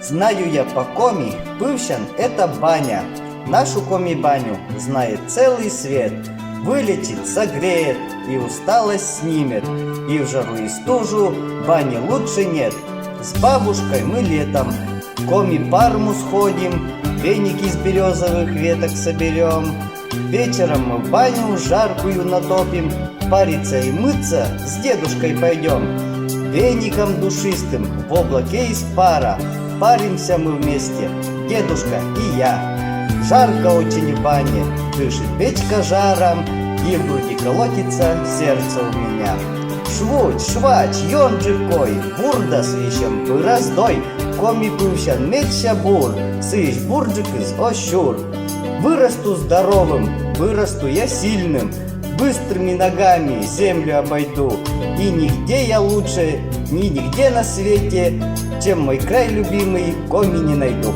Знаю я по коми, Пывщан – это баня. Нашу коми-баню знает целый свет. Вылечит, согреет и усталость снимет. И в жару и стужу бани лучше нет. С бабушкой мы летом в коми-парму сходим, веники из березовых веток соберем. Вечером мы в баню жаркую натопим, париться и мыться с дедушкой пойдем. Веником душистым в облаке из пара паримся мы вместе, дедушка и я. Жарко очень в бане, дышит печка жаром, и в груди колотится сердце у меня. Швуч, швач, йонджикой, бурда свищем пыраздой, коми Пывщан мечся бур, сыщ бурджик из ощур. Вырасту здоровым, вырасту я сильным, быстрыми ногами землю обойду. И нигде я лучше, ни нигде на свете, чем мой край любимый, коми не найду.